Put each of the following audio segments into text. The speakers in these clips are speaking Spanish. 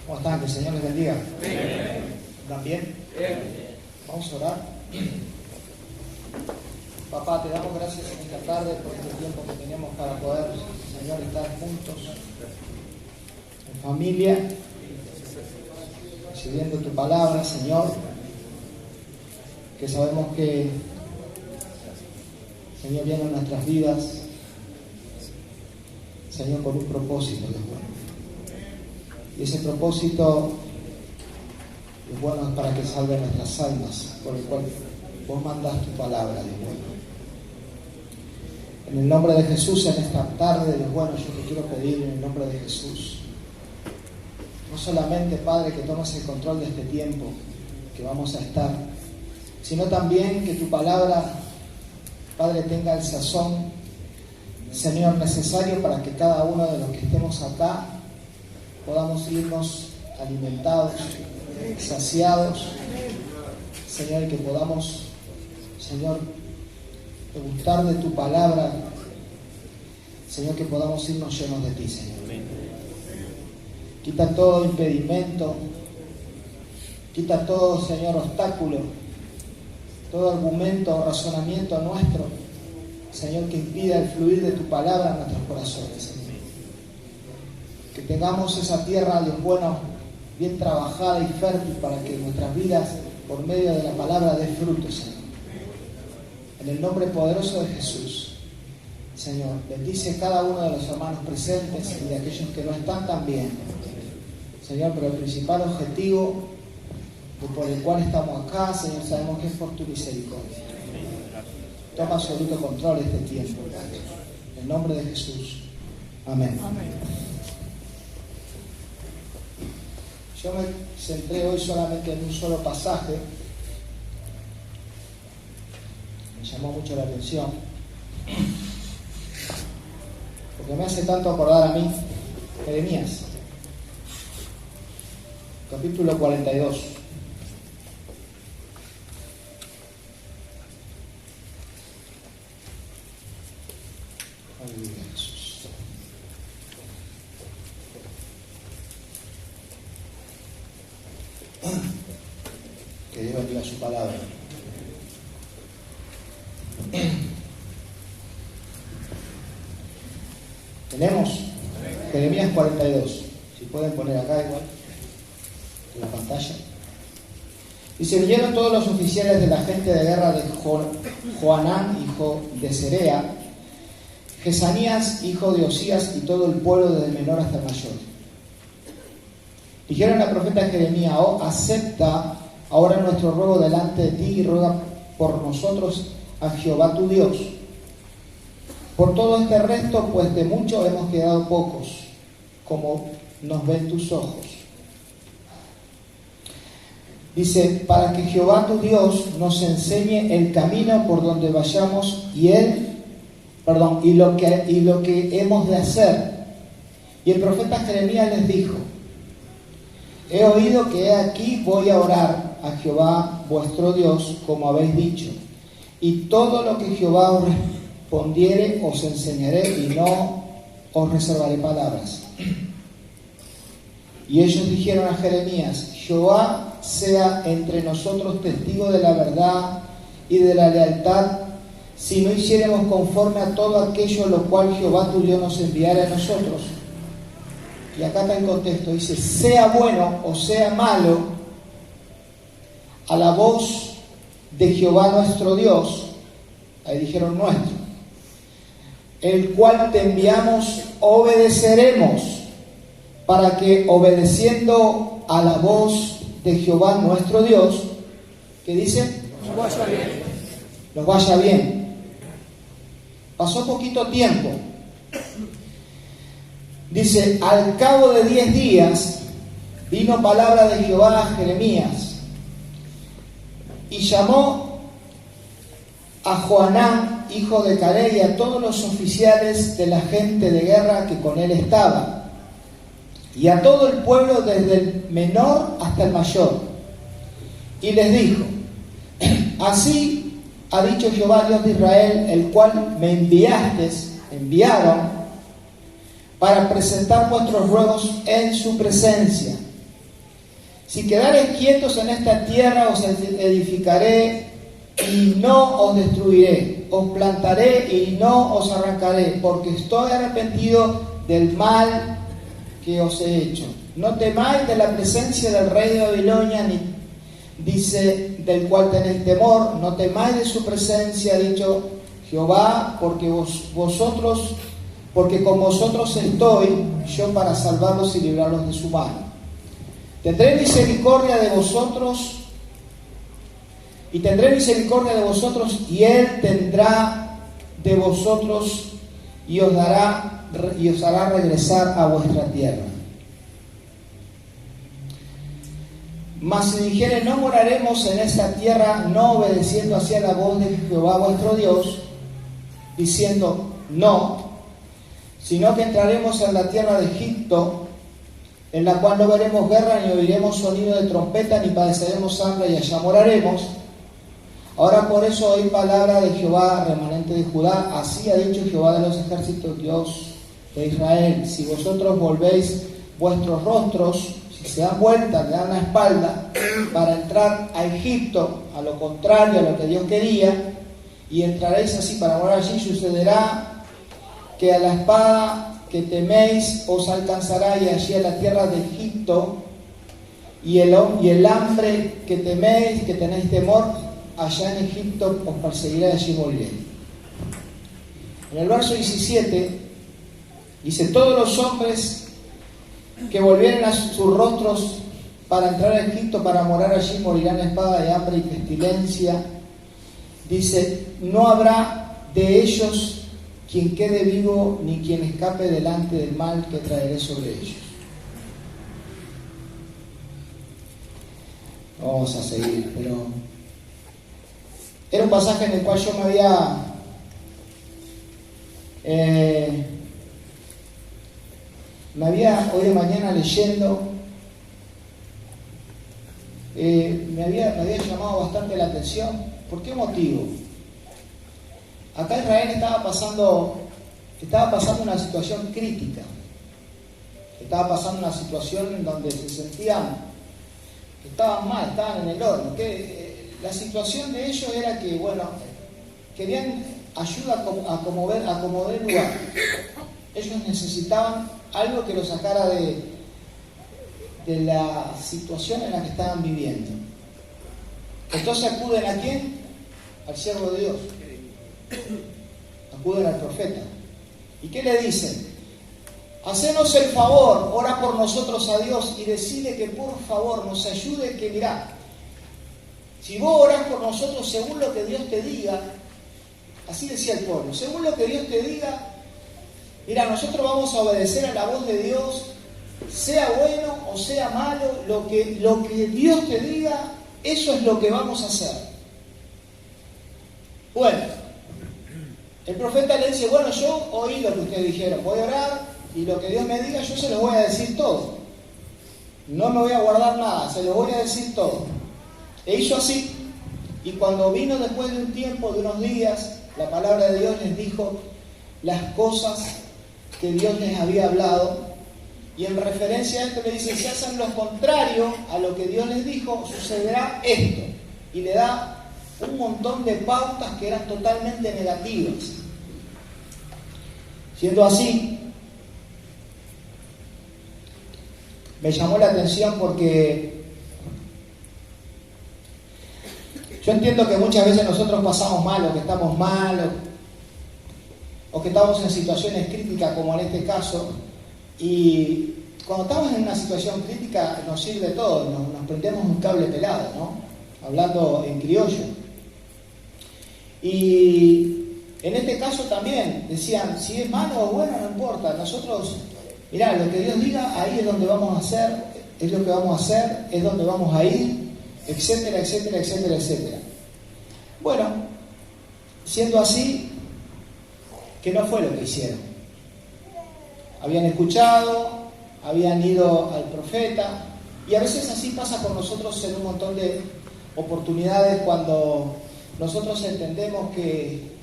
¿Cómo están? Que el Señor les bendiga. ¿Están bien? Vamos a orar. Papá, te damos gracias en esta tarde por este tiempo que tenemos para poder, Señor, estar juntos en familia, recibiendo tu palabra, Señor, que sabemos que, Señor, viene a nuestras vidas, Señor, con un propósito, Dios bueno. Y ese propósito, Dios bueno, es para que salven nuestras almas, por el cual vos mandás tu palabra, Dios bueno. En el nombre de Jesús, en esta tarde, Dios bueno, yo te quiero pedir en el nombre de Jesús, no solamente, Padre, que tomes el control de este tiempo que vamos a estar, sino también que tu palabra, Padre, tenga el sazón, Señor, necesario para que cada uno de los que estemos acá podamos irnos alimentados, saciados, Señor, y que podamos, Señor, degustar de tu palabra, Señor, que podamos irnos llenos de ti, Señor. Quita todo impedimento, quita todo, Señor, obstáculo, todo argumento o razonamiento nuestro, Señor, que impida el fluir de tu palabra en nuestros corazones, Señor. Que tengamos esa tierra, Dios bueno, bien trabajada y fértil para que nuestras vidas, por medio de la palabra, dé fruto, Señor. En el nombre poderoso de Jesús, Señor, bendice cada uno de los hermanos presentes y de aquellos que no están también, Señor, pero el principal objetivo por el cual estamos acá, Señor, sabemos que es por tu misericordia. Toma absoluto control de este tiempo, Padre. En el nombre de Jesús. Amén. Amén. Yo me centré hoy solamente en un solo pasaje. Me llamó mucho la atención, porque me hace tanto acordar a mí Jeremías, capítulo 42. Aleluya, Jesús. Que Dios bendiga su palabra. Tenemos Jeremías 42. Si pueden poner acá igual en la pantalla. Dice: vinieron todos los oficiales de la gente de guerra de Joanán, hijo de Serea, Jesanías, hijo de Osías, y todo el pueblo desde el menor hasta el mayor. Dijeron al profeta Jeremías: oh, acepta ahora nuestro ruego delante de ti y ruega por nosotros a Jehová tu Dios. Por todo este resto, pues de mucho hemos quedado pocos, como nos ven tus ojos. Dice: para que Jehová tu Dios nos enseñe el camino por donde vayamos y lo que hemos de hacer. Y el profeta Jeremías les dijo: he oído que he aquí voy a orar a Jehová vuestro Dios, como habéis dicho, y todo lo que Jehová os respondiere os enseñaré, y no os reservaré palabras. Y ellos dijeron a Jeremías: Jehová sea entre nosotros testigo de la verdad y de la lealtad, si no hiciéramos conforme a todo aquello lo cual Jehová tu Dios nos enviara a nosotros. Y acá está el contexto, dice: sea bueno o sea malo, a la voz de Jehová nuestro Dios, ahí dijeron nuestro, el cual te enviamos, obedeceremos, para que obedeciendo a la voz de Jehová nuestro Dios, ¿qué dice? Nos vaya bien. Pasó poquito tiempo. Dice: al cabo de 10 días vino palabra de Jehová a Jeremías, y llamó a Joanán, hijo de Caleb, y a todos los oficiales de la gente de guerra que con él estaba, y a todo el pueblo desde el menor hasta el mayor, y les dijo: así ha dicho Jehová Dios de Israel, el cual me enviaron para presentar vuestros ruegos en su presencia. Si quedareis quietos en esta tierra, os edificaré y no os destruiré, os plantaré y no os arrancaré, porque estoy arrepentido del mal que os he hecho. No temáis de la presencia del rey de Babilonia, ni dice del cual tenéis temor, no temáis de su presencia, ha dicho Jehová, porque con vosotros estoy yo para salvarlos y librarlos de su mano. Tendré misericordia de vosotros, y tendré misericordia de vosotros, y él tendrá de vosotros y os hará regresar a vuestra tierra. Mas si dijere, no moraremos en esta tierra, no obedeciendo hacia la voz de Jehová vuestro Dios, diciendo no, sino que entraremos en la tierra de Egipto, en la cual no veremos guerra, ni oiremos sonido de trompeta, ni padeceremos hambre, y allá moraremos. Ahora por eso oí palabra de Jehová, remanente de Judá, así ha dicho Jehová de los ejércitos, Dios de Israel, si vosotros volvéis vuestros rostros, si se dan vuelta, le dan la espalda, para entrar a Egipto, a lo contrario a lo que Dios quería, y entraréis así para morar allí, sucederá que a la espada que teméis os alcanzará, y allí a la tierra de Egipto, y el hambre que teméis, que tenéis temor, allá en Egipto os perseguirá, y allí moriréis. En el verso 17 dice, todos los hombres que volvieren a sus rostros para entrar a Egipto, para morar allí, morirán a espada, de hambre y pestilencia. Dice, no habrá de ellos quien quede vivo, ni quien escape delante del mal que traeré sobre ellos. Vamos a seguir, pero era un pasaje en el cual yo me había hoy de mañana leyendo, me había llamado bastante la atención. ¿Por qué motivo? Acá Israel estaba pasando una situación crítica, estaba pasando una situación en donde se sentían que estaban mal, estaban en el horno, que la situación de ellos era que, bueno, querían ayuda a acomodar el lugar. Ellos necesitaban algo que los sacara de la situación en la que estaban viviendo. Entonces acuden ¿a quién? Al siervo de Dios. Acuden al profeta. ¿Y qué le dicen? Hacenos el favor, ora por nosotros a Dios y decide que por favor nos ayude, que mirá, si vos orás por nosotros según lo que Dios te diga, así decía el pueblo, según lo que Dios te diga, mira, nosotros vamos a obedecer a la voz de Dios, sea bueno o sea malo, lo que Dios te diga, eso es lo que vamos a hacer. Bueno, el profeta le dice, bueno, yo oí lo que ustedes dijeron, voy a orar y lo que Dios me diga yo se los voy a decir todo. No me voy a guardar nada, se los voy a decir todo. E hizo así, y cuando vino después de un tiempo, de unos días, la palabra de Dios les dijo las cosas que Dios les había hablado, y en referencia a esto le dice, si hacen lo contrario a lo que Dios les dijo, sucederá esto, y le da un montón de pautas que eran totalmente negativas. Siendo así, me llamó la atención porque yo entiendo que muchas veces nosotros pasamos mal, o que estamos mal, o que estamos en situaciones críticas como en este caso, y cuando estamos en una situación crítica nos sirve todo, nos prendemos un cable pelado, ¿no? Hablando en criollo. Y en este caso también decían, si es malo o bueno, no importa, nosotros, mirá, lo que Dios diga, ahí es donde vamos a hacer, es lo que vamos a hacer, es donde vamos a ir, etcétera, etcétera, etcétera, etcétera. Bueno, siendo así, que no fue lo que hicieron. Habían escuchado, habían ido al profeta, y a veces así pasa con nosotros en un montón de oportunidades cuando nosotros entendemos que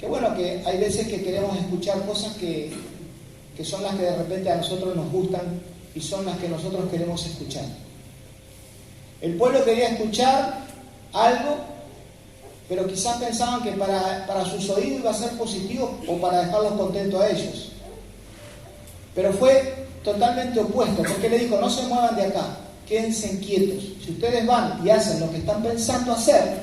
bueno, que hay veces que queremos escuchar cosas que son las que de repente a nosotros nos gustan y son las que nosotros queremos escuchar. El pueblo quería escuchar algo, pero quizás pensaban que para sus oídos iba a ser positivo o para dejarlos contentos a ellos. Pero fue totalmente opuesto, porque le dijo, no se muevan de acá, quédense quietos. Si ustedes van y hacen lo que están pensando hacer,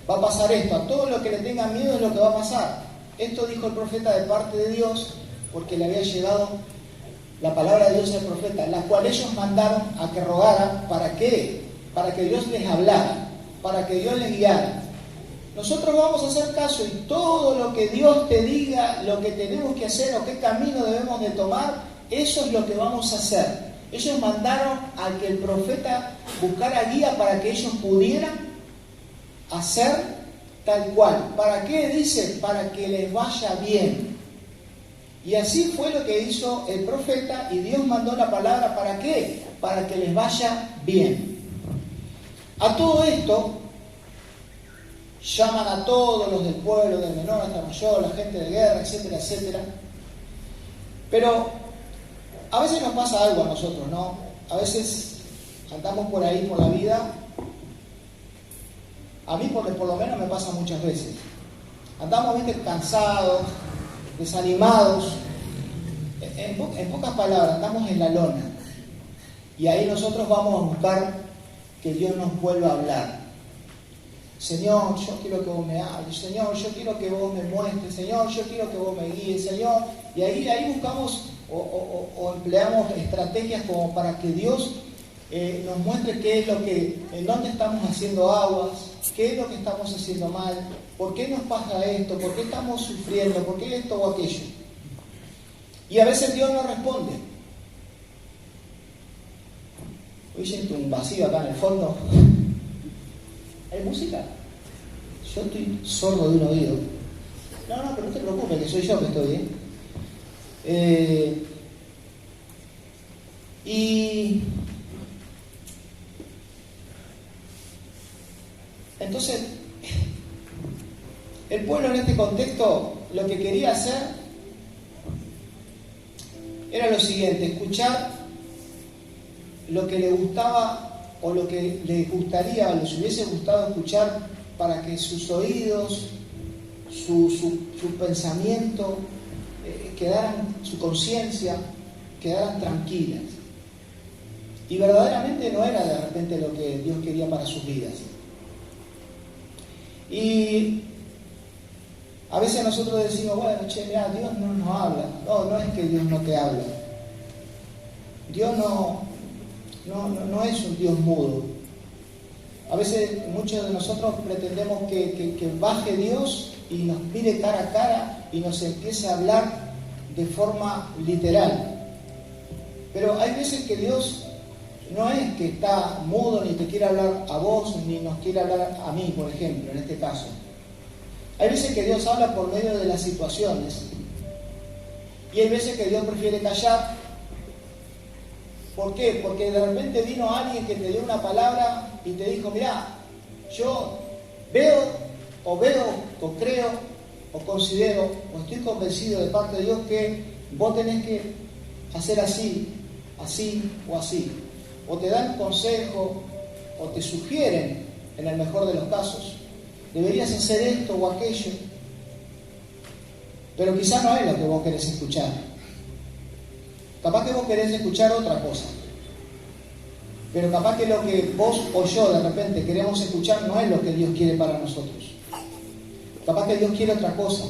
va a pasar esto. A todo lo que le tengan miedo es lo que va a pasar. Esto dijo el profeta de parte de Dios, porque le había llegado la palabra de Dios al profeta, la cual ellos mandaron a que rogara. ¿Para qué? Para que Dios les hablara, para que Dios les guiara. Nosotros vamos a hacer caso y todo lo que Dios te diga, lo que tenemos que hacer o qué camino debemos de tomar, eso es lo que vamos a hacer. Ellos mandaron a que el profeta buscara guía para que ellos pudieran hacer tal cual. ¿Para qué? Dice, para que les vaya bien. Y así fue lo que hizo el profeta y Dios mandó la palabra. ¿Para qué? Para que les vaya bien. A todo esto llaman a todos los del pueblo, del menor hasta el mayor, la gente de guerra, etcétera, etcétera. Pero a veces nos pasa algo a nosotros, ¿no? A veces andamos por ahí, por la vida. A mí por lo menos me pasa muchas veces. Andamos, ¿viste?, cansados, desanimados. En pocas palabras, andamos en la lona. Y ahí nosotros vamos a buscar que Dios nos vuelva a hablar. Señor, yo quiero que vos me hables. Señor, yo quiero que vos me muestres. Señor, yo quiero que vos me guíes. Señor, y ahí buscamos o empleamos estrategias como para que Dios nos muestre qué es lo que, en dónde estamos haciendo aguas, qué es lo que estamos haciendo mal, por qué nos pasa esto, por qué estamos sufriendo, por qué esto o aquello. Y a veces Dios no responde. Hoy siento un vacío acá en el fondo. ¿Hay música? Yo estoy sordo de un oído. No, pero no te preocupes, que soy yo que estoy, Y entonces, el pueblo en este contexto lo que quería hacer era lo siguiente: escuchar lo que le gustaba o lo que les gustaría o les hubiese gustado escuchar para que sus oídos, su pensamiento, su conciencia quedaran tranquilas. Y verdaderamente no era de repente lo que Dios quería para sus vidas. Y a veces nosotros decimos, bueno, mira, Dios no nos habla. No es que Dios no te habla. Dios no es un Dios mudo. A veces muchos de nosotros pretendemos que baje Dios y nos mire cara a cara y nos empiece a hablar de forma literal. Pero hay veces que Dios no es que está mudo, ni te quiere hablar a vos, ni nos quiere hablar a mí, por ejemplo, en este caso. Hay veces que Dios habla por medio de las situaciones. Y hay veces que Dios prefiere callar. ¿Por qué? Porque de repente vino alguien que te dio una palabra y te dijo, mirá, yo veo, o creo, o considero, o estoy convencido de parte de Dios que vos tenés que hacer así o así. O te dan consejo, o te sugieren, en el mejor de los casos, deberías hacer esto o aquello. Pero quizás no es lo que vos querés escuchar. Capaz que vos querés escuchar otra cosa. Pero capaz que lo que vos o yo de repente queremos escuchar no es lo que Dios quiere para nosotros. Capaz que Dios quiere otra cosa.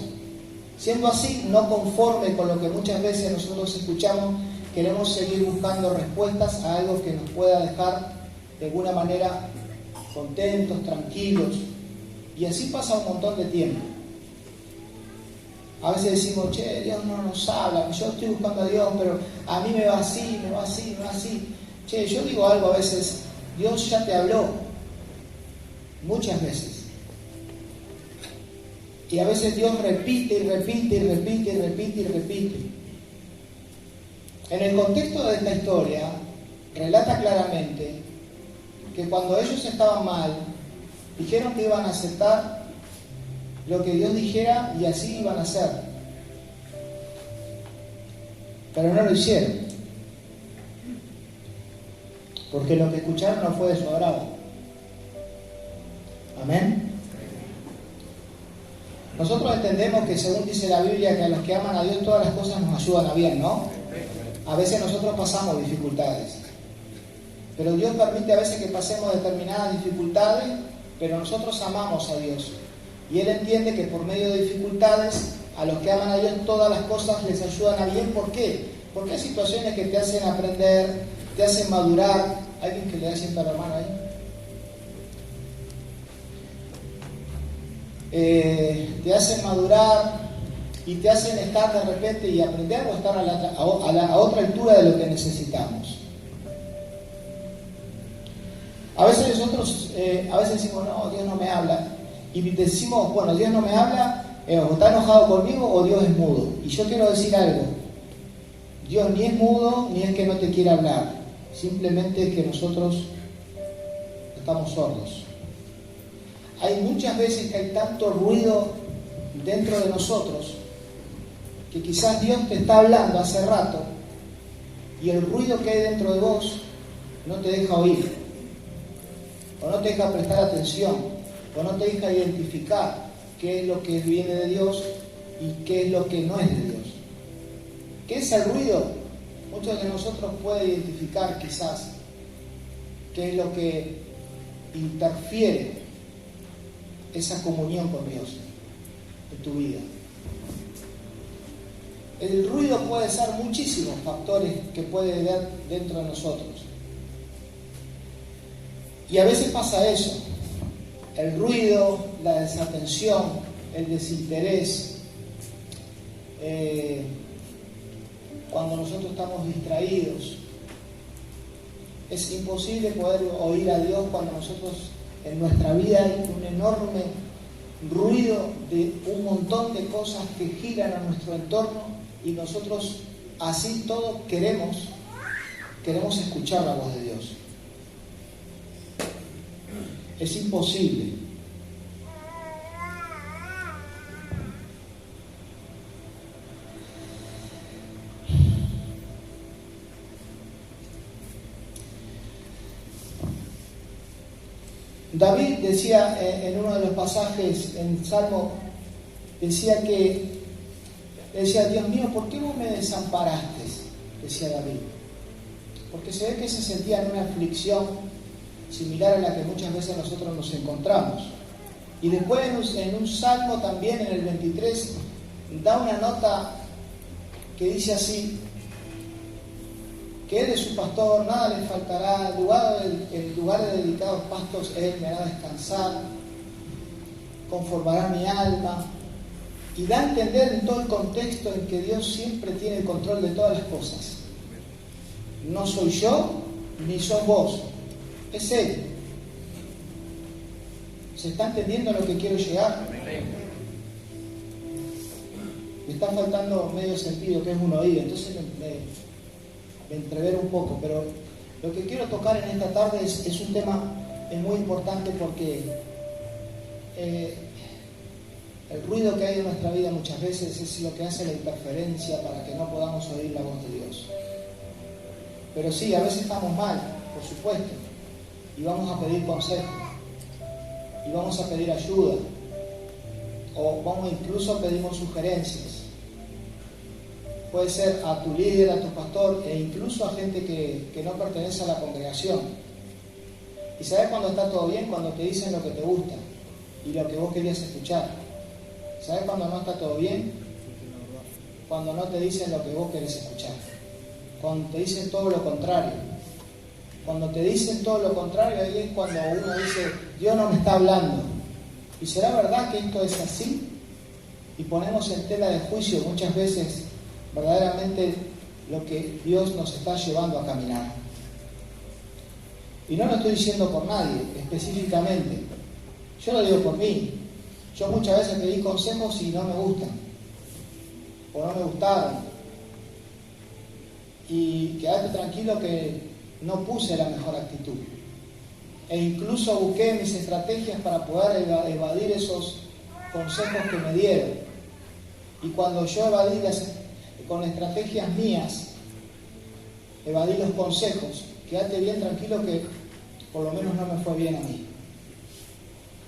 Siendo así, no conforme con lo que muchas veces nosotros escuchamos, queremos seguir buscando respuestas a algo que nos pueda dejar de alguna manera contentos, tranquilos. Y así pasa un montón de tiempo. A veces decimos, Dios no nos habla, yo estoy buscando a Dios, pero a mí me va así. Yo digo algo a veces, Dios ya te habló, muchas veces. Y a veces Dios repite. En el contexto de esta historia, relata claramente que cuando ellos estaban mal, dijeron que iban a aceptar lo que Dios dijera y así iban a hacer. Pero no lo hicieron. Porque lo que escucharon no fue de su agrado. Amén. Nosotros entendemos que según dice la Biblia que a los que aman a Dios todas las cosas nos ayudan a bien, ¿no? A veces nosotros pasamos dificultades, pero Dios permite a veces que pasemos determinadas dificultades, pero nosotros amamos a Dios y Él entiende que por medio de dificultades a los que aman a Dios todas las cosas les ayudan a bien. ¿Por qué? Porque hay situaciones que te hacen aprender, te hacen madurar. ¿Alguien que le da siempre a la mano ahí? Te hacen madurar y te hacen estar de repente y aprender o estar a otra altura de lo que necesitamos. A veces nosotros decimos, no, Dios no me habla. Y decimos, bueno, Dios no me habla, o está enojado conmigo o Dios es mudo. Y yo quiero decir algo. Dios ni es mudo ni es que no te quiera hablar. Simplemente es que nosotros estamos sordos. Hay muchas veces que hay tanto ruido dentro de nosotros que quizás Dios te está hablando hace rato y el ruido que hay dentro de vos no te deja oír, o no te deja prestar atención, o no te deja identificar qué es lo que viene de Dios y qué es lo que no es de Dios. ¿Qué es el ruido? Muchos de nosotros pueden identificar quizás qué es lo que interfiere esa comunión con Dios en tu vida. El ruido puede ser muchísimos factores que puede haber dentro de nosotros. Y a veces pasa eso. El ruido, la desatención, el desinterés. Cuando nosotros estamos distraídos. Es imposible poder oír a Dios cuando nosotros en nuestra vida hay un enorme ruido de un montón de cosas que giran a nuestro entorno y nosotros así todos queremos escuchar la voz de Dios. Es imposible. David decía en uno de los pasajes en Salmo, decía, Dios mío, ¿por qué vos me desamparaste? Decía David. Porque se ve que se sentía en una aflicción similar a la que muchas veces nosotros nos encontramos. Y después en un Salmo también, en el 23, da una nota que dice así, que Él es su pastor, nada le faltará, en lugar de dedicados pastos Él me hará descansar, conformará mi alma, y da a entender en todo el contexto en que Dios siempre tiene el control de todas las cosas. No soy yo, ni sos vos, es Él. ¿Se está entendiendo a lo que quiero llegar? Me está faltando medio sentido, que es un oído, entonces me entrever un poco, pero lo que quiero tocar en esta tarde es un tema muy importante porque el ruido que hay en nuestra vida muchas veces es lo que hace la interferencia para que no podamos oír la voz de Dios. Pero sí, a veces estamos mal, por supuesto, y vamos a pedir consejo, y vamos a pedir ayuda, o incluso pedimos sugerencias. Puede ser a tu líder, a tu pastor e incluso a gente que no pertenece a la congregación. Y sabes cuando está todo bien, cuando te dicen lo que te gusta y lo que vos querías escuchar. ¿Sabes cuando no está todo bien? Cuando no te dicen lo que vos querés escuchar. Cuando te dicen todo lo contrario. Cuando te dicen todo lo contrario, ahí es cuando uno dice, Dios no me está hablando. ¿Y será verdad que esto es así? Y ponemos en tela de juicio muchas veces verdaderamente lo que Dios nos está llevando a caminar. Y no lo estoy diciendo por nadie, específicamente. Yo lo digo por mí. Yo muchas veces pedí consejos y no me gustan, o no me gustaron. Y quedate tranquilo que no puse la mejor actitud. E incluso busqué mis estrategias para poder evadir esos consejos que me dieron. Y cuando yo evadí con estrategias mías, evadí los consejos, quédate bien tranquilo que por lo menos no me fue bien a mí.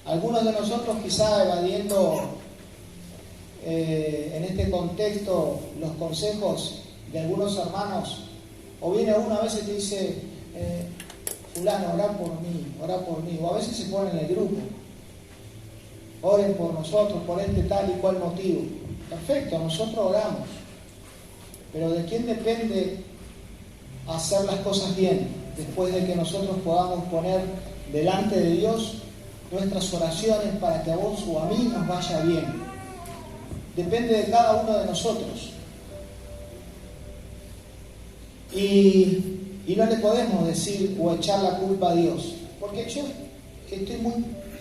Algunos de nosotros quizá evadiendo en este contexto los consejos de algunos hermanos, o viene uno a veces y te dice, fulano, orá por mí, o a veces se pone en el grupo, oren por nosotros, por este tal y cual motivo. Perfecto, nosotros oramos, pero ¿de quién depende hacer las cosas bien después de que nosotros podamos poner delante de Dios nuestras oraciones para que a vos o a mí nos vaya bien? Depende de cada uno de nosotros. Y no le podemos decir o echar la culpa a Dios, porque yo estoy muy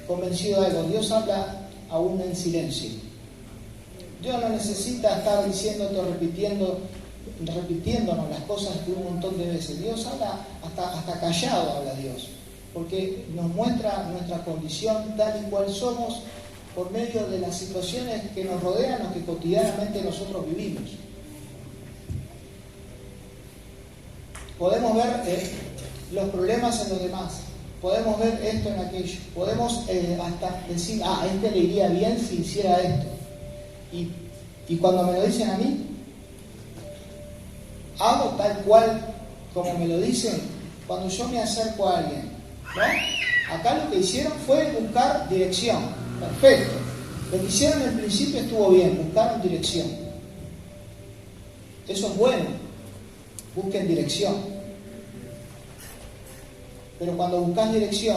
convencido de algo: Dios habla aún en silencio. Dios no necesita estar diciéndote o repitiéndonos las cosas de un montón de veces. Dios habla hasta callado, habla Dios, porque nos muestra nuestra condición tal y cual somos por medio de las situaciones que nos rodean o que cotidianamente nosotros vivimos. Podemos ver los problemas en los demás, podemos ver esto en aquello, podemos hasta decir, a este le iría bien si hiciera esto. Y cuando me lo dicen a mí, hago tal cual como me lo dicen cuando yo me acerco a alguien, ¿no? Acá lo que hicieron fue buscar dirección. Perfecto. Lo que hicieron en principio estuvo bien, buscaron dirección. Eso es bueno. Busquen dirección. Pero cuando buscas dirección,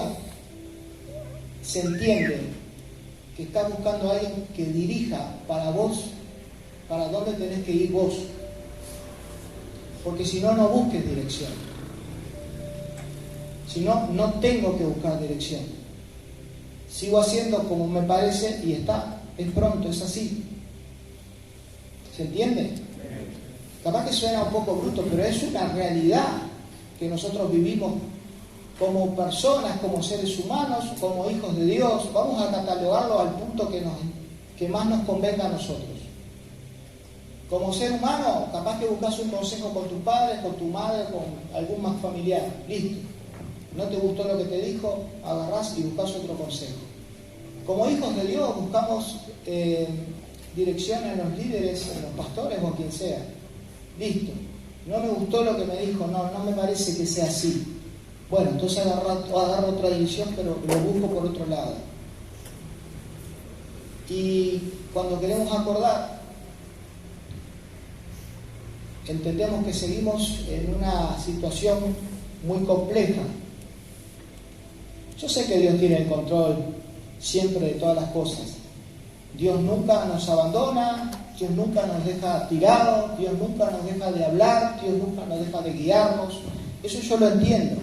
se entiende que estás buscando a alguien que dirija para vos, para dónde tenés que ir vos. Porque si no, no busques dirección. Si no, no tengo que buscar dirección. Sigo haciendo como me parece y está, es pronto, es así. ¿Se entiende? Capaz que suena un poco bruto, pero es una realidad que nosotros vivimos como personas, como seres humanos, como hijos de Dios. Vamos a catalogarlo al punto que más nos convenga a nosotros. Como ser humano, capaz que buscas un consejo con tus padres, con tu madre, con algún más familiar. Listo. No te gustó lo que te dijo, agarrás y buscas otro consejo. Como hijos de Dios buscamos dirección en los líderes, en los pastores o quien sea. Listo. No me gustó lo que me dijo, no me parece que sea así. Bueno, entonces agarro otra dirección, pero lo busco por otro lado. Y cuando queremos acordar, entendemos que seguimos en una situación muy compleja. Yo sé que Dios tiene el control siempre de todas las cosas. Dios nunca nos abandona, Dios nunca nos deja tirados, Dios nunca nos deja de hablar, Dios nunca nos deja de guiarnos. Eso yo lo entiendo.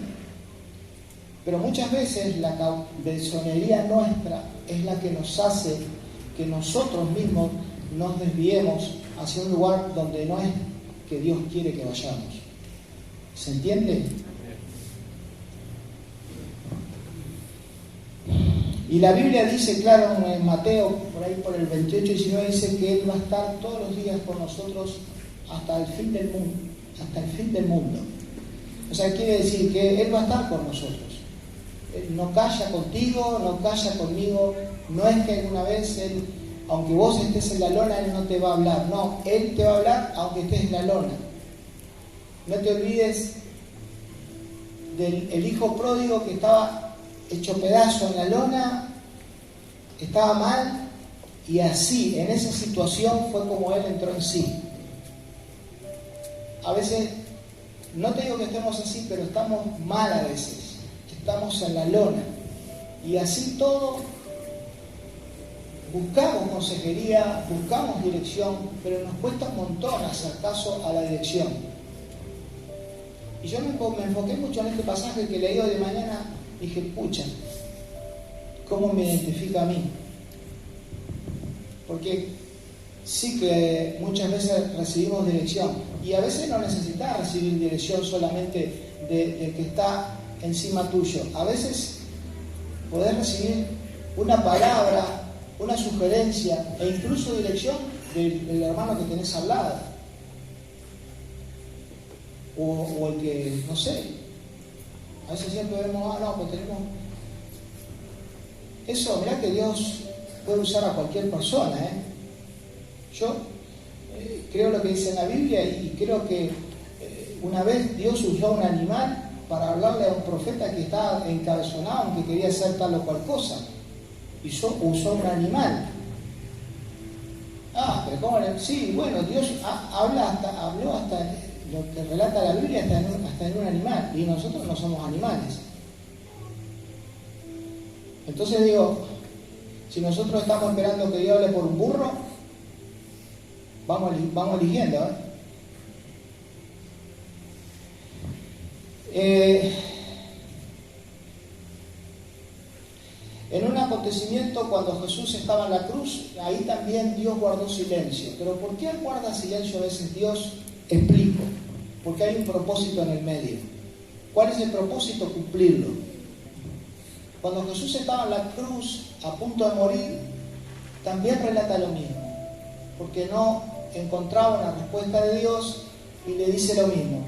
Pero muchas veces la cabezonería nuestra es la que nos hace que nosotros mismos nos desviemos hacia un lugar donde no es que Dios quiere que vayamos. ¿Se entiende? Y la Biblia dice, claro, en Mateo, por ahí por el 28-19, dice que Él va a estar todos los días con nosotros hasta el fin del mundo. Hasta el fin del mundo. O sea, quiere decir que Él va a estar con nosotros. Él no calla contigo, no calla conmigo. No es que alguna vez Él, aunque vos estés en la lona, Él no te va a hablar. No, Él te va a hablar aunque estés en la lona. No te olvides del hijo pródigo que estaba hecho pedazo en la lona, estaba mal, y así, en esa situación fue como Él entró en sí. A veces, no te digo que estemos así, pero estamos mal a veces. Estamos en la lona. Y así todo, buscamos consejería, buscamos dirección, pero nos cuesta un montón hacer caso a la dirección. Y yo me enfoqué mucho en este pasaje que leí hoy de mañana. Dije, pucha, ¿cómo me identifica a mí? Porque sí que muchas veces recibimos dirección. Y a veces no necesitas recibir dirección solamente del que está encima tuyo. A veces podés recibir una palabra, una sugerencia e incluso dirección del hermano que tenés al lado. O el que, no sé, a veces siempre vemos, pues tenemos Eso, mirá que Dios puede usar a cualquier persona, ¿eh? Yo creo lo que dice en la Biblia y creo que una vez Dios usó un animal para hablarle a un profeta que estaba encabezonado, aunque quería hacer tal o cual cosa. Y usó un animal. Pero ¿cómo le...? Sí, bueno, Dios habló hasta lo que relata la Biblia hasta en un animal, y nosotros no somos animales. Entonces digo, si nosotros estamos esperando que Dios hable por un burro, vamos eligiendo, En un acontecimiento cuando Jesús estaba en la cruz, ahí también Dios guardó silencio. ¿Pero por qué guarda silencio a veces Dios? Explico. Porque hay un propósito en el medio. ¿Cuál es el propósito? Cumplirlo. Cuando Jesús estaba en la cruz, a punto de morir, también relata lo mismo. Porque no encontraba una respuesta de Dios y le dice lo mismo.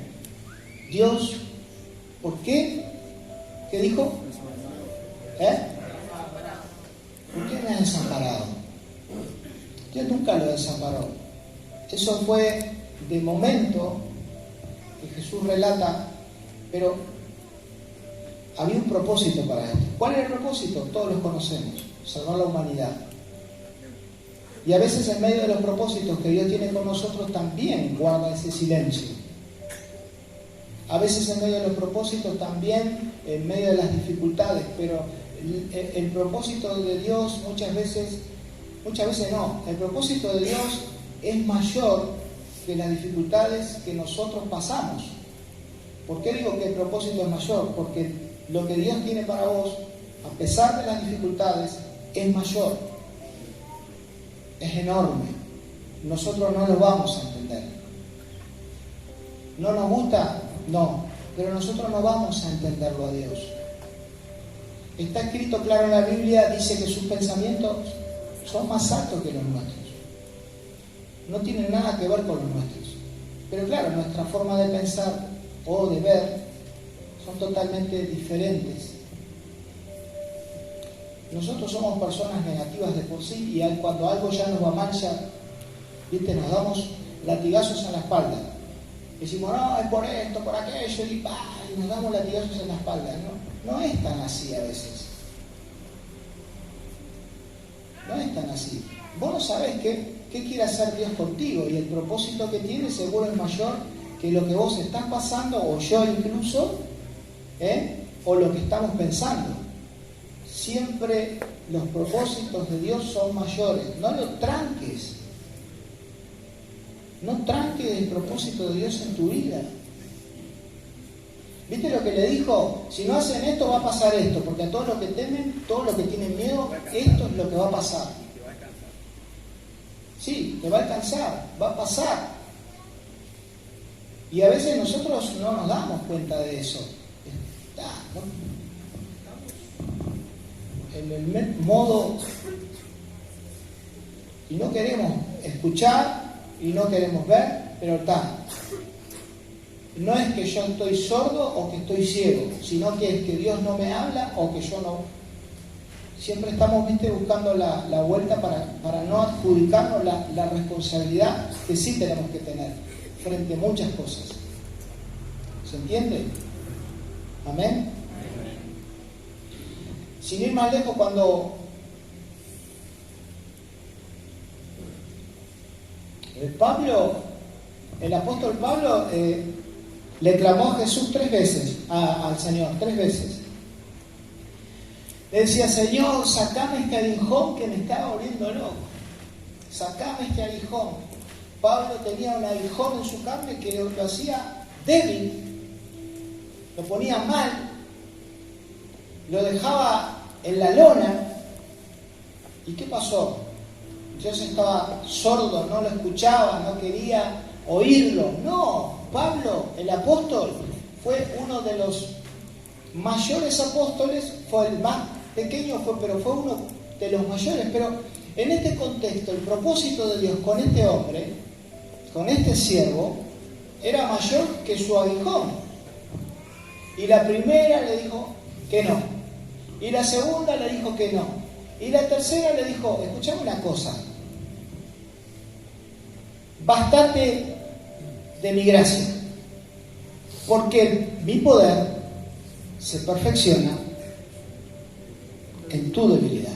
Dios, ¿por qué? ¿Qué dijo? ¿Por qué me has desamparado? Dios nunca lo desamparó. Eso fue de momento que Jesús relata, pero había un propósito para esto. ¿Cuál era el propósito? Todos los conocemos: salvar la humanidad. Y a veces en medio de los propósitos que Dios tiene con nosotros también guarda ese silencio. A veces en medio de los propósitos también en medio de las dificultades, pero el propósito de Dios muchas veces no, el propósito de Dios es mayor que las dificultades que nosotros pasamos. ¿Por qué digo que el propósito es mayor? Porque lo que Dios tiene para vos, a pesar de las dificultades, es mayor, es enorme. Nosotros no lo vamos a entender. ¿No nos gusta? No, pero nosotros no vamos a entenderlo a Dios. Está escrito claro en la Biblia, dice que sus pensamientos son más altos que los nuestros. No tienen nada que ver con los nuestros. Pero claro, nuestra forma de pensar o de ver son totalmente diferentes. Nosotros somos personas negativas de por sí y cuando algo ya nos va mal, ¿viste? Nos damos latigazos en la espalda. Decimos, no, es por esto, por aquello, y nos damos latigazos en la espalda. No es tan así a veces. No es tan así. Vos no sabés qué quiere hacer Dios contigo, y el propósito que tiene seguro es mayor que lo que vos estás pasando, o yo incluso, o lo que estamos pensando. Siempre los propósitos de Dios son mayores. No lo tranques. No tranques el propósito de Dios en tu vida. ¿Viste lo que le dijo? Si no hacen esto, va a pasar esto, porque a todos los que temen, todos los que tienen miedo, esto es lo que va a pasar. Sí, te va a alcanzar, va a pasar. Y a veces nosotros no nos damos cuenta de eso. En el modo, y no queremos escuchar y no queremos ver, pero está. No es que yo estoy sordo o que estoy ciego, sino que es que Dios no me habla o que yo no. Siempre estamos, buscando la vuelta para no adjudicarnos la responsabilidad que sí tenemos que tener frente a muchas cosas. ¿Se entiende? Amén. Sin ir más lejos, cuando el apóstol Pablo le clamó a Jesús 3 veces, al Señor, 3 veces. Le decía, Señor, sacame este aguijón que me está volviendo loco. Sacame este aguijón. Pablo tenía un aguijón en su carne que lo hacía débil, lo ponía mal, lo dejaba en la lona. ¿Y qué pasó? Dios estaba sordo, no lo escuchaba, no quería oírlo. No, Pablo, el apóstol, fue uno de los mayores apóstoles, fue el más pequeño, pero fue uno de los mayores. Pero en este contexto, el propósito de Dios con este hombre, con este siervo, era mayor que su aguijón. Y la primera le dijo que no. Y la segunda le dijo que no. Y la tercera le dijo, escuchame una cosa, bástate de mi gracia, porque mi poder se perfecciona en tu debilidad.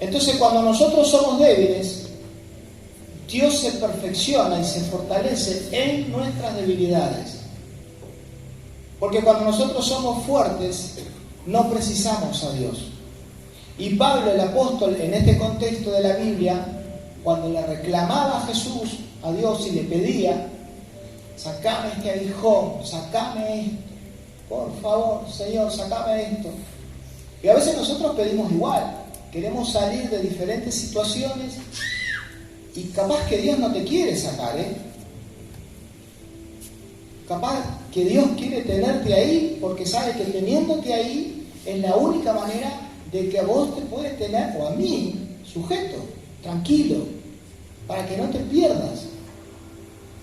Entonces, cuando nosotros somos débiles, Dios se perfecciona y se fortalece en nuestras debilidades. Porque cuando nosotros somos fuertes, no precisamos a Dios. Y Pablo, el apóstol, en este contexto de la Biblia, cuando le reclamaba a Jesús, a Dios, y le pedía, sacame este aguijón, sacame esto, por favor, Señor, sacame esto. Y a veces nosotros pedimos igual, queremos salir de diferentes situaciones y capaz que Dios no te quiere sacar, Capaz que Dios quiere tenerte ahí porque sabe que teniéndote ahí es la única manera de que a vos te puedes tener, o a mí, sujeto, tranquilo, para que no te pierdas.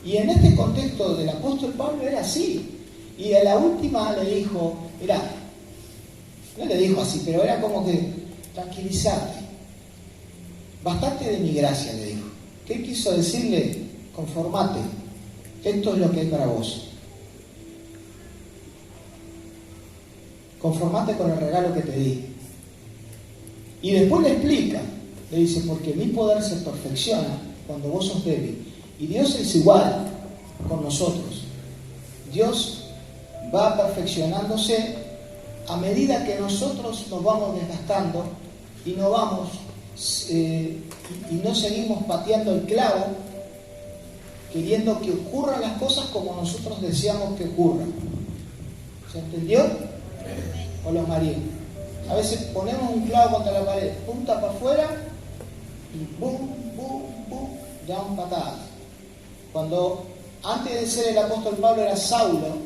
Y en este contexto del apóstol Pablo era así. Y a la última le dijo, mirá, no le dijo así, pero era como que tranquilizate, bastate de mi gracia, le dijo. ¿Qué quiso decirle? Conformate, esto es lo que hay para vos. Conformate con el regalo que te di. Y después le explica, le dice, porque mi poder se perfecciona cuando vos sos débil. Y Dios es igual con nosotros. Dios va perfeccionándose a medida que nosotros nos vamos desgastando y no vamos y no seguimos pateando el clavo, queriendo que ocurran las cosas como nosotros deseamos que ocurran. ¿Se entendió? O los maridos. A veces ponemos un clavo contra la pared, punta para afuera y boom, boom, boom, dan patadas. Cuando antes de ser el apóstol Pablo era Saulo,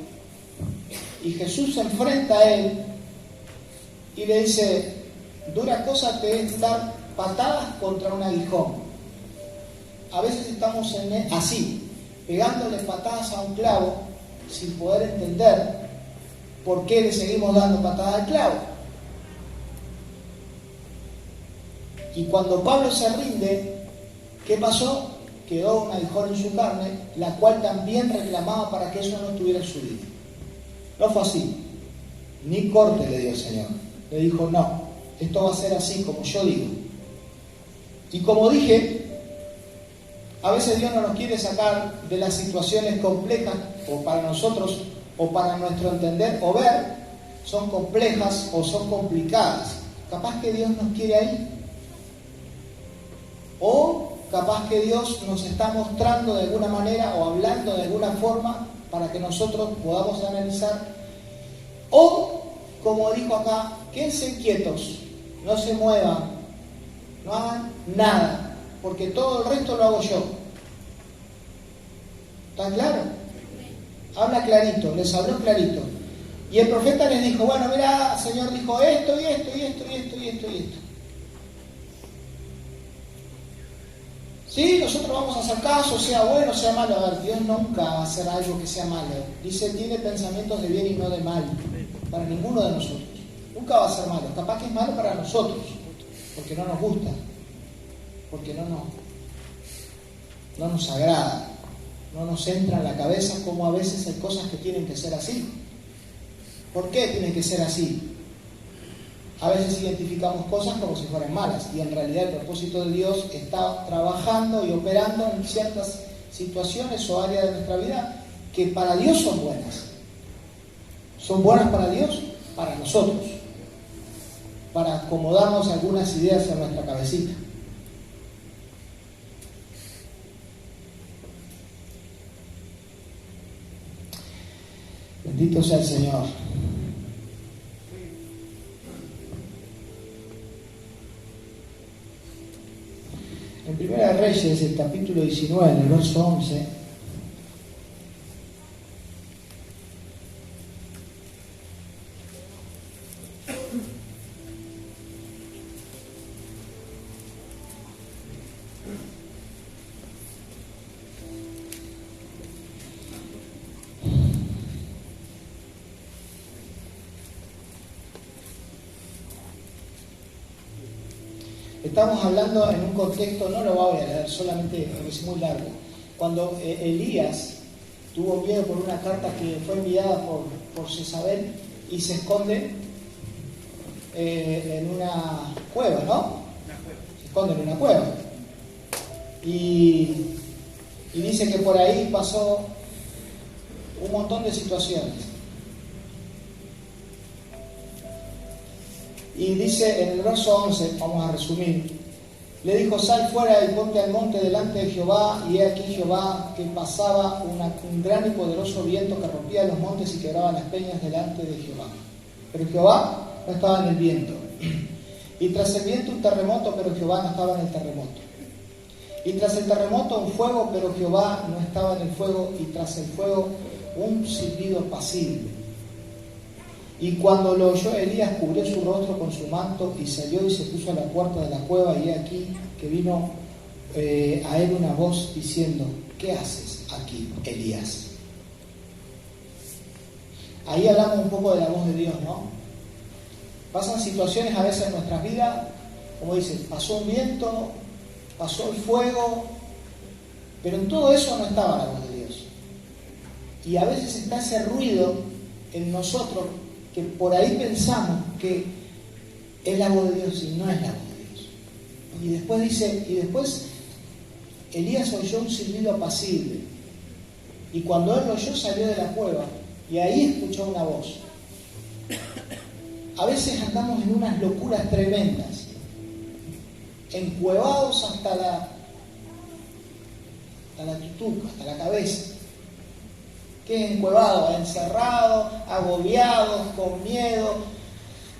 y Jesús se enfrenta a él y le dice, dura cosa te es dar patadas contra un aguijón. A veces estamos así, pegándole patadas a un clavo sin poder entender por qué le seguimos dando patadas al clavo. Y cuando Pablo se rinde, ¿qué pasó? Quedó un aguijón en su carne, la cual también reclamaba para que eso no estuviera en su vida. No fue así. Ni corte le dio el Señor. Le dijo, no, esto va a ser así como yo digo. Y como dije, a veces Dios no nos quiere sacar de las situaciones complejas, o para nosotros, o para nuestro entender o ver, son complejas o son complicadas. Capaz que Dios nos quiere ahí. O capaz que Dios nos está mostrando de alguna manera o hablando de alguna forma para que nosotros podamos analizar. O, como dijo acá, quédense quietos, no se muevan, no hagan nada, porque todo el resto lo hago yo. ¿Está claro? Habla clarito, les habló clarito. Y el profeta les dijo, bueno, mira, Señor dijo esto y esto y esto y esto y esto y esto. Sí, nosotros vamos a hacer caso, sea bueno, sea malo. A ver, Dios nunca va a hacer algo que sea malo. Dice, tiene pensamientos de bien y no de mal. Para ninguno de nosotros. Nunca va a ser malo. Capaz que es malo para nosotros, porque no nos gusta, porque no nos agrada, no nos entra en la cabeza como a veces hay cosas que tienen que ser así. ¿Por qué tienen que ser así? A veces identificamos cosas como si fueran malas y en realidad el propósito de Dios está trabajando y operando en ciertas situaciones o áreas de nuestra vida que para Dios son buenas. Son buenas para Dios, para nosotros, para acomodarnos algunas ideas en nuestra cabecita. Bendito sea el Señor. En Primera de Reyes, el capítulo 19, en el verso 11, Estamos hablando en un contexto, no lo voy a leer, solamente porque es muy largo. Cuando Elías tuvo miedo por una carta que fue enviada por Jezabel y se esconde en una cueva, ¿no? Se esconde en una cueva. Y dice que por ahí pasó un montón de situaciones. Y dice en el verso 11, vamos a resumir, le dijo: sal fuera y ponte al monte delante de Jehová. Y he aquí Jehová que pasaba un gran y poderoso viento que rompía los montes y quebraba las peñas delante de Jehová. Pero Jehová no estaba en el viento. Y tras el viento un terremoto, pero Jehová no estaba en el terremoto. Y tras el terremoto un fuego, pero Jehová no estaba en el fuego. Y tras el fuego un silbido apacible. Y cuando lo oyó Elías, cubrió su rostro con su manto y salió y se puso a la puerta de la cueva. Y he aquí que vino a él una voz diciendo: ¿qué haces aquí, Elías? Ahí hablamos un poco de la voz de Dios, ¿no? Pasan situaciones a veces en nuestras vidas, como dice, pasó un viento, pasó el fuego, pero en todo eso no estaba la voz de Dios. Y a veces está ese ruido en nosotros que por ahí pensamos que es la voz de Dios y no es la voz de Dios. Y después dice, Elías oyó un silbido apacible. Y cuando él lo oyó, salió de la cueva y ahí escuchó una voz. A veces andamos en unas locuras tremendas, encuevados hasta la tutuca, hasta la cabeza. ¿Qué es encuevado? Encerrado, agobiado, con miedo.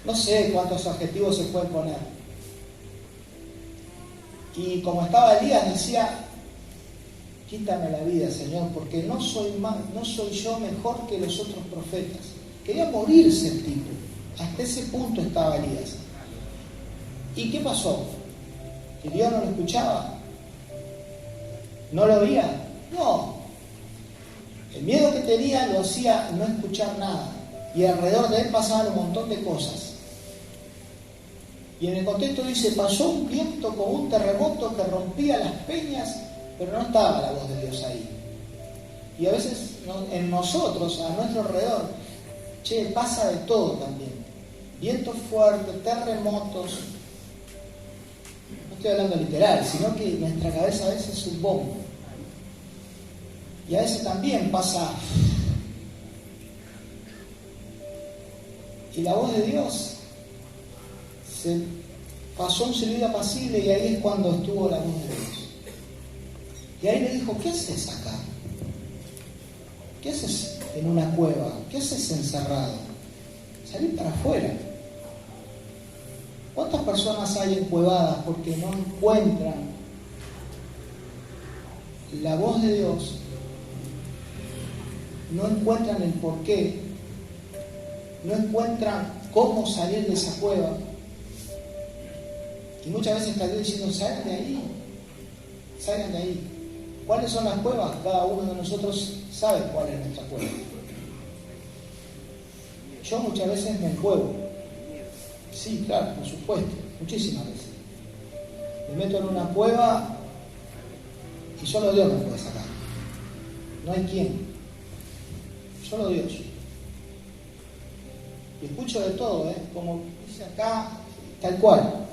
No sé cuántos adjetivos se pueden poner. Y como estaba Elías, decía: quítame la vida, Señor, porque no soy yo mejor que los otros profetas. Quería morirse el tipo. Hasta ese punto estaba Elías. ¿Y qué pasó? ¿Que Dios no lo escuchaba? ¿No lo oía? No. El miedo que tenía lo hacía no escuchar nada. Y alrededor de él pasaban un montón de cosas. Y en el contexto dice: pasó un viento con un terremoto que rompía las peñas, pero no estaba la voz de Dios ahí. Y a veces en nosotros, a nuestro alrededor, pasa de todo también. Vientos fuertes, terremotos. No estoy hablando literal, sino que nuestra cabeza a veces es un bombo. Y a veces también pasa. Y la voz de Dios pasó un silbido apacible, y ahí es cuando estuvo la voz de Dios. Y ahí le dijo: ¿qué haces acá? ¿Qué haces en una cueva? ¿Qué haces encerrado? Salí para afuera. ¿Cuántas personas hay encuevadas porque no encuentran la voz de Dios? No encuentran el porqué, no encuentran cómo salir de esa cueva. Y muchas veces está Dios diciendo: salgan de ahí, salgan de ahí. ¿Cuáles son las cuevas? Cada uno de nosotros sabe cuál es nuestra cueva. Yo muchas veces me encuevo. Sí, claro, por supuesto, muchísimas veces. Me meto en una cueva y solo Dios me puede sacar. No hay quien. Solo Dios. Y escucho de todo, como dice acá, tal cual.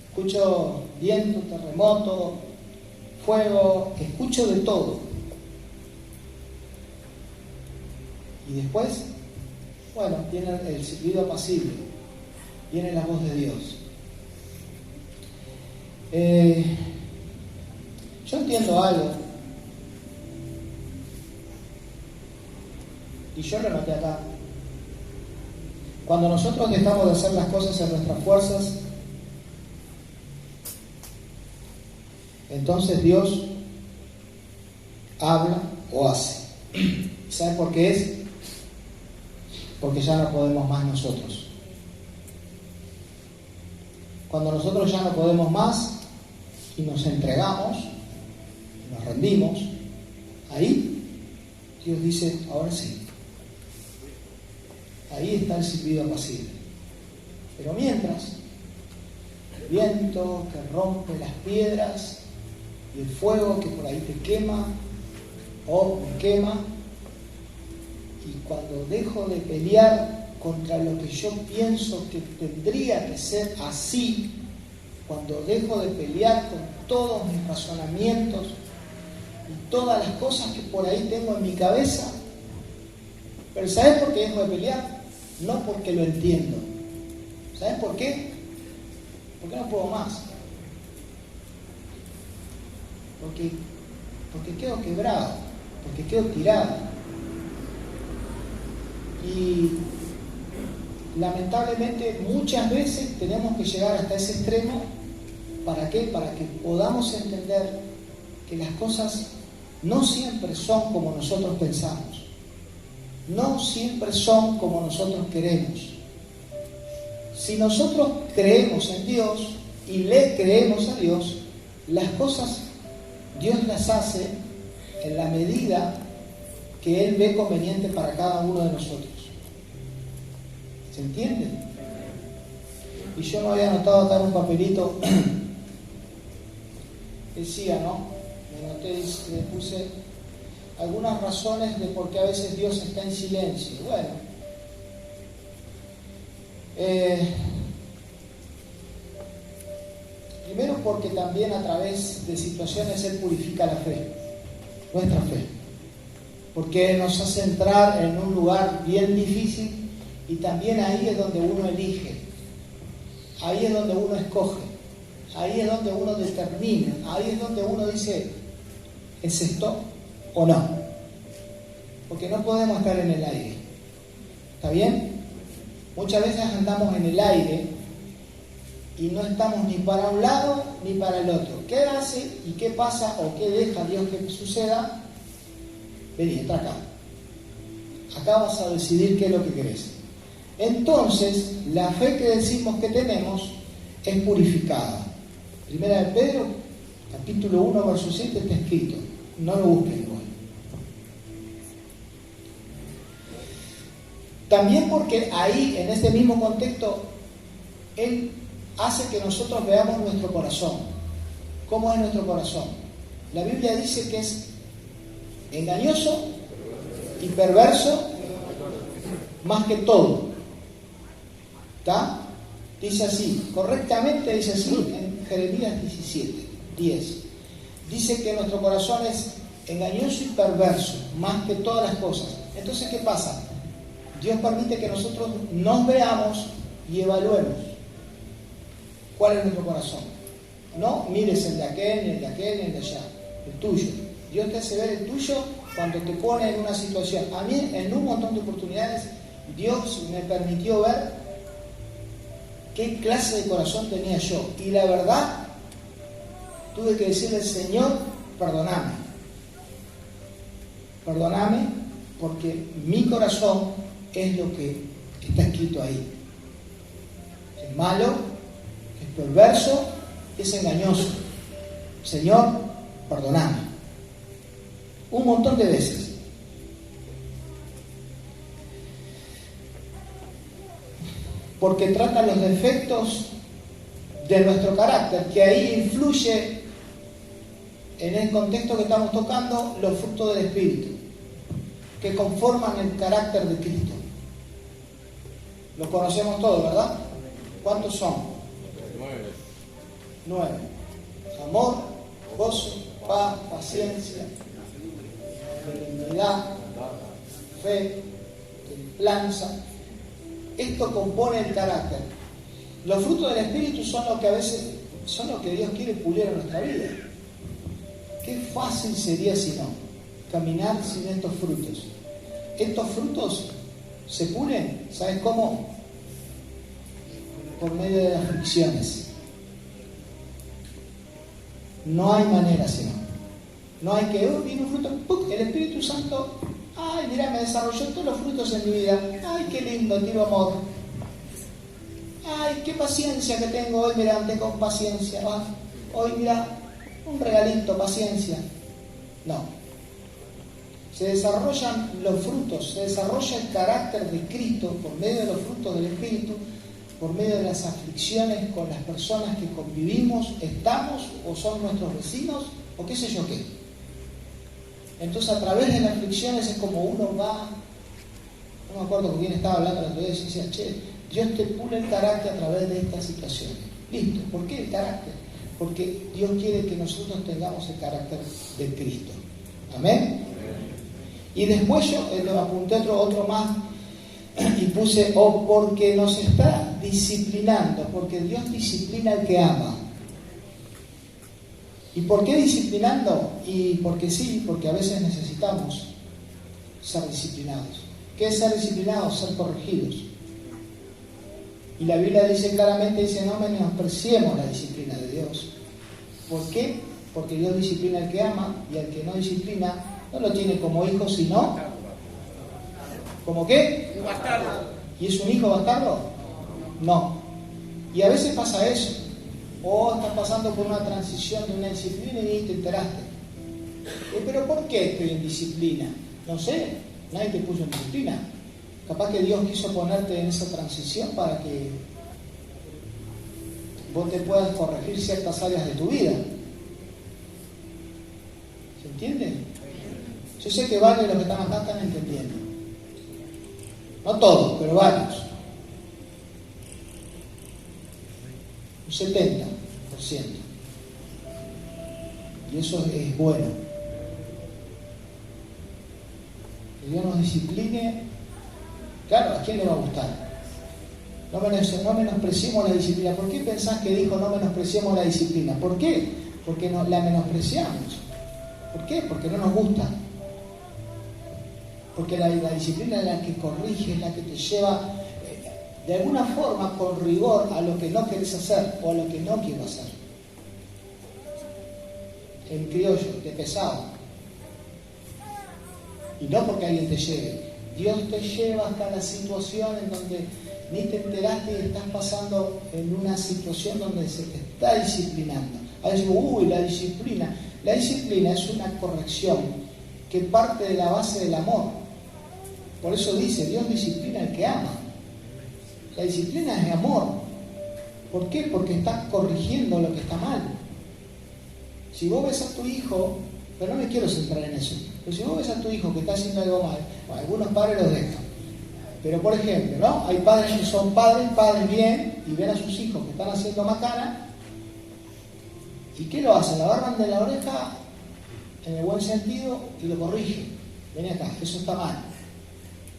Escucho viento, terremoto, fuego, escucho de todo. Y después, bueno, viene el silbido apacible, viene la voz de Dios. Yo entiendo algo. Y yo lo noté acá. Cuando nosotros dejamos de hacer las cosas en nuestras fuerzas, entonces Dios habla o hace. ¿Sabe por qué es? Porque ya no podemos más nosotros. Cuando nosotros ya no podemos más y nos entregamos, nos rendimos, ahí Dios dice: ahora sí. Ahí está el silbido apacible. Pero mientras, viento que rompe las piedras y el fuego que por ahí te quema o me quema. Y cuando dejo de pelear contra lo que yo pienso que tendría que ser así, cuando dejo de pelear con todos mis razonamientos y todas las cosas que por ahí tengo en mi cabeza, pero ¿sabes por qué dejo de pelear? No porque lo entiendo. ¿Sabes por qué? Porque no puedo más. Porque quedo quebrado, porque quedo tirado. Y lamentablemente muchas veces tenemos que llegar hasta ese extremo. ¿Para qué? Para que podamos entender que las cosas no siempre son como nosotros pensamos. No siempre son como nosotros queremos. Si nosotros creemos en Dios y le creemos a Dios, las cosas Dios las hace en la medida que Él ve conveniente para cada uno de nosotros. ¿Se entiende? Y yo me había anotado acá en un papelito, decía, ¿no? Me anoté y le puse algunas razones de por qué a veces Dios está en silencio. Bueno, primero porque también a través de situaciones Él purifica la fe, nuestra fe, porque nos hace entrar en un lugar bien difícil y también ahí es donde uno elige, ahí es donde uno escoge, ahí es donde uno determina, ahí es donde uno dice, ¿es esto o no? Porque no podemos estar en el aire. ¿Está bien? Muchas veces andamos en el aire y no estamos ni para un lado ni para el otro. ¿Qué hace y qué pasa o qué deja Dios que suceda? Vení, entra acá. Acá vas a decidir qué es lo que querés. Entonces, la fe que decimos que tenemos es purificada. Primera de Pedro, capítulo 1, verso 7, está escrito. No lo busquen igual. También porque ahí, en este mismo contexto, Él hace que nosotros veamos nuestro corazón. ¿Cómo es nuestro corazón? La Biblia dice que es engañoso y perverso más que todo. ¿Está? Dice así, correctamente dice así en Jeremías 17:10. Dice que nuestro corazón es engañoso y perverso más que todas las cosas. Entonces, ¿qué pasa? Dios permite que nosotros nos veamos y evaluemos cuál es nuestro corazón. No mires el de aquel, ni el de aquel, ni el de allá, el tuyo. Dios te hace ver el tuyo cuando te pone en una situación. A mí, en un montón de oportunidades, Dios me permitió ver qué clase de corazón tenía yo. Y la verdad, tuve que decirle, Señor, perdóname. Perdóname porque mi corazón es lo que está escrito ahí. Es malo, es perverso, es engañoso. Señor, perdóname. Un montón de veces. Porque trata los defectos de nuestro carácter, que ahí influye en el contexto que estamos tocando los frutos del Espíritu, que conforman el carácter de Cristo. Los conocemos todos, ¿verdad? ¿Cuántos son? 9. Amor, gozo, paz, paciencia, benignidad, fe, templanza. Esto compone el carácter. Los frutos del Espíritu son lo que a veces son lo que Dios quiere pulir en nuestra vida. Qué fácil sería si no caminar sin estos frutos. Estos frutos se pulen, ¿sabes cómo? Por medio de las aflicciones. No hay manera sino. No hay que, viene un fruto, ¡pum! El Espíritu Santo, ay, mira, me desarrolló todos los frutos en mi vida. Ay, qué lindo, tiro amor. Ay, qué paciencia que tengo hoy, me levanté con paciencia. Ah, hoy, mira, un regalito, paciencia. No. Se desarrollan los frutos, se desarrolla el carácter de Cristo por medio de los frutos del Espíritu por medio de las aflicciones con las personas que convivimos, estamos o son nuestros vecinos o qué sé yo qué. Entonces a través de las aflicciones es como uno va, no me acuerdo con quién estaba hablando la otra vez, y decía, che, Dios te pule el carácter a través de estas situaciones. Listo, ¿por qué el carácter? Porque Dios quiere que nosotros tengamos el carácter de Cristo. ¿Amén? Y después yo lo apunté otro más y puse, porque nos está disciplinando, porque Dios disciplina al que ama. ¿Y por qué disciplinando? Y porque sí, porque a veces necesitamos ser disciplinados. ¿Qué es ser disciplinados? Ser corregidos. Y la Biblia dice claramente, dice, no menospreciemos la disciplina de Dios. ¿Por qué? Porque Dios disciplina al que ama, y al que no disciplina no lo tiene como hijo, sino ¿como qué? Un bastardo. ¿Y es un hijo bastardo? No. Y a veces pasa eso. O estás pasando por una transición de una disciplina y ni te enteraste. ¿Pero por qué estoy en disciplina? No sé, nadie te puso en disciplina. Capaz que Dios quiso ponerte en esa transición para que vos te puedas corregir ciertas áreas de tu vida. ¿Se entiende? Yo sé que varios de los que están acá están entendiendo. No todos, pero varios. Un 70%. Y eso es bueno. Que Dios nos discipline. Claro, ¿a quién le va a gustar? No menospreciemos la disciplina. ¿Por qué pensás que dijo no menospreciemos la disciplina? ¿Por qué? Porque la menospreciamos. ¿Por qué? Porque no nos gusta. Porque la disciplina es la que corrige, es la que te lleva de alguna forma con rigor a lo que no querés hacer o a lo que no quiero hacer. En criollo, de pesado. Y no porque alguien te lleve. Dios te lleva hasta la situación en donde ni te enteraste y estás pasando en una situación donde se te está disciplinando. Ahí decimos, la disciplina. La disciplina es una corrección que parte de la base del amor. Por eso dice, Dios disciplina al que ama. La disciplina es de amor. ¿Por qué? Porque estás corrigiendo lo que está mal. Si vos ves a tu hijo, pero no me quiero centrar en eso, pero si vos ves a tu hijo que está haciendo algo mal, bueno, algunos padres los dejan. Pero por ejemplo, ¿no? Hay padres que son padres bien, y ven a sus hijos que están haciendo macana, ¿y qué lo hacen? Lo agarran de la oreja en el buen sentido y lo corrigen. Ven acá, eso está mal.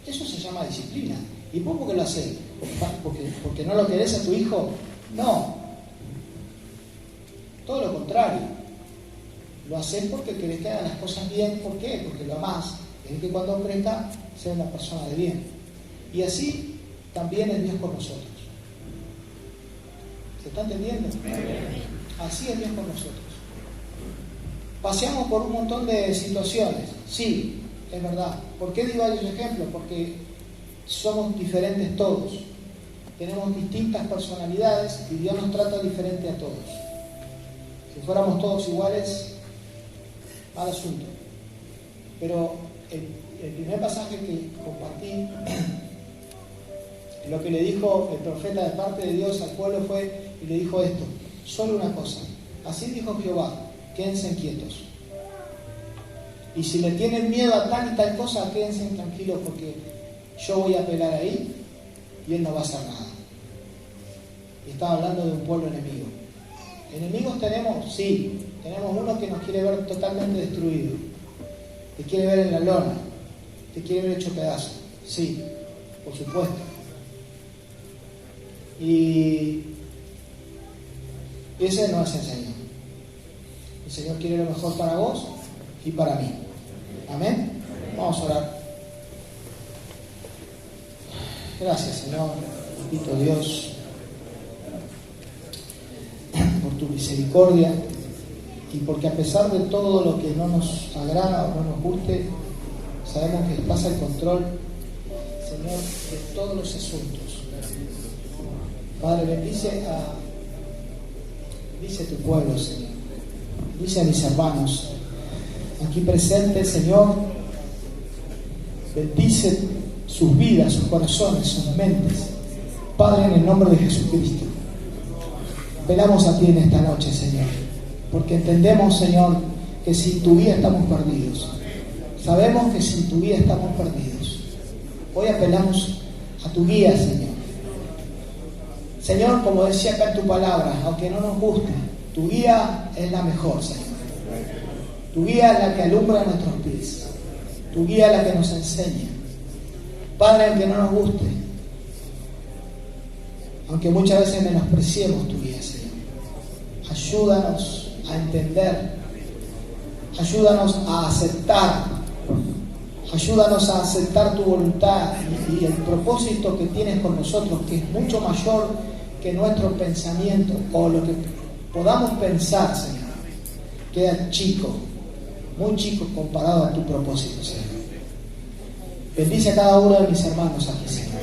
Eso se llama disciplina. ¿Y vos por qué lo haces? ¿Porque no lo querés a tu hijo? No. Todo lo contrario. Lo haces porque querés que haga las cosas bien. ¿Por qué? Porque lo amás. Querés que cuando crezca sea una persona de bien. Y así también es Dios con nosotros. ¿Se está entendiendo? Así es Dios con nosotros. Paseamos por un montón de situaciones. Sí, es verdad. ¿Por qué digo varios ejemplos? Porque somos diferentes todos. Tenemos distintas personalidades y Dios nos trata diferente a todos. Si fuéramos todos iguales, mal asunto. Pero el primer pasaje que compartí, lo que le dijo el profeta de parte de Dios al pueblo fue, y le dijo esto, solo una cosa, así dijo Jehová, quédense quietos. Y si le tienen miedo a tal y tal cosa, quédense tranquilos porque yo voy a pelar ahí y él no va a hacer nada. Y estaba hablando de un pueblo enemigo. ¿Enemigos tenemos? Sí. Tenemos uno que nos quiere ver totalmente destruido. Te quiere ver en la lona. Te quiere ver hecho pedazos. Sí, por supuesto. Y ese no es el Señor. El Señor quiere lo mejor para vos y para mí. Amén. Vamos a orar. Gracias, Señor, bendito Dios, por tu misericordia y porque a pesar de todo lo que no nos agrada o no nos guste, sabemos que estás al control, Señor, de todos los asuntos. Padre, bendice a tu pueblo, Señor. Bendice a mis hermanos aquí presentes, Señor. Bendice sus vidas, sus corazones, sus mentes. Padre, en el nombre de Jesucristo, velamos a ti en esta noche, Señor, porque entendemos, Señor, que sin tu guía estamos perdidos. Sabemos que sin tu guía estamos perdidos. Hoy apelamos a tu guía, Señor. Señor, como decía acá en tu palabra, aunque no nos guste, tu guía es la mejor, Señor. Tu guía es la que alumbra nuestros pies. Tu guía es la que nos enseña. Padre, aunque no nos guste, aunque muchas veces menospreciemos tu guía, Señor, ayúdanos a entender, ayúdanos a aceptar, ayúdanos a aceptar tu voluntad y el propósito que tienes con nosotros, que es mucho mayor que nuestro pensamiento o lo que podamos pensar, Señor. Queda chico, muy chico comparado a tu propósito, Señor. Bendice a cada uno de mis hermanos aquí, Señor.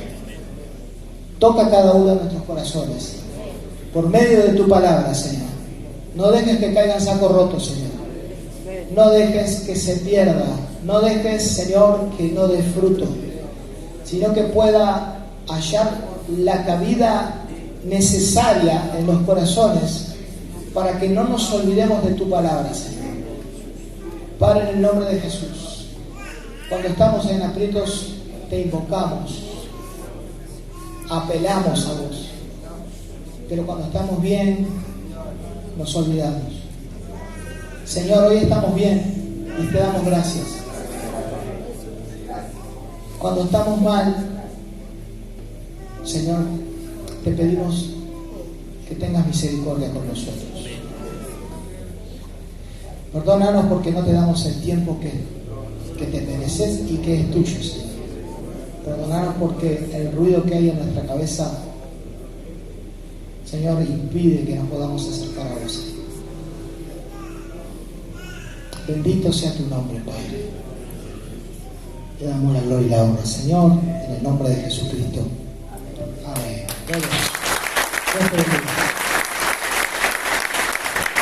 Toca cada uno de nuestros corazones por medio de tu palabra, Señor. No dejes que caiga en saco roto, Señor. No dejes que se pierda. No dejes, Señor, que no dé fruto, sino que pueda hallar la cabida necesaria en los corazones para que no nos olvidemos de tu palabra, Señor. Padre, en el nombre de Jesús, cuando estamos en aprietos, te invocamos, apelamos a vos, pero cuando estamos bien, nos olvidamos. Señor, hoy estamos bien y te damos gracias. Cuando estamos mal, Señor, te pedimos que tengas misericordia con nosotros. Perdónanos porque no te damos el tiempo que te mereces y que es tuyo, Señor. Perdónanos porque el ruido que hay en nuestra cabeza, Señor, impide que nos podamos acercar a vos. Bendito sea tu nombre, Padre. Te damos la gloria y la honra, Señor, en el nombre de Jesucristo.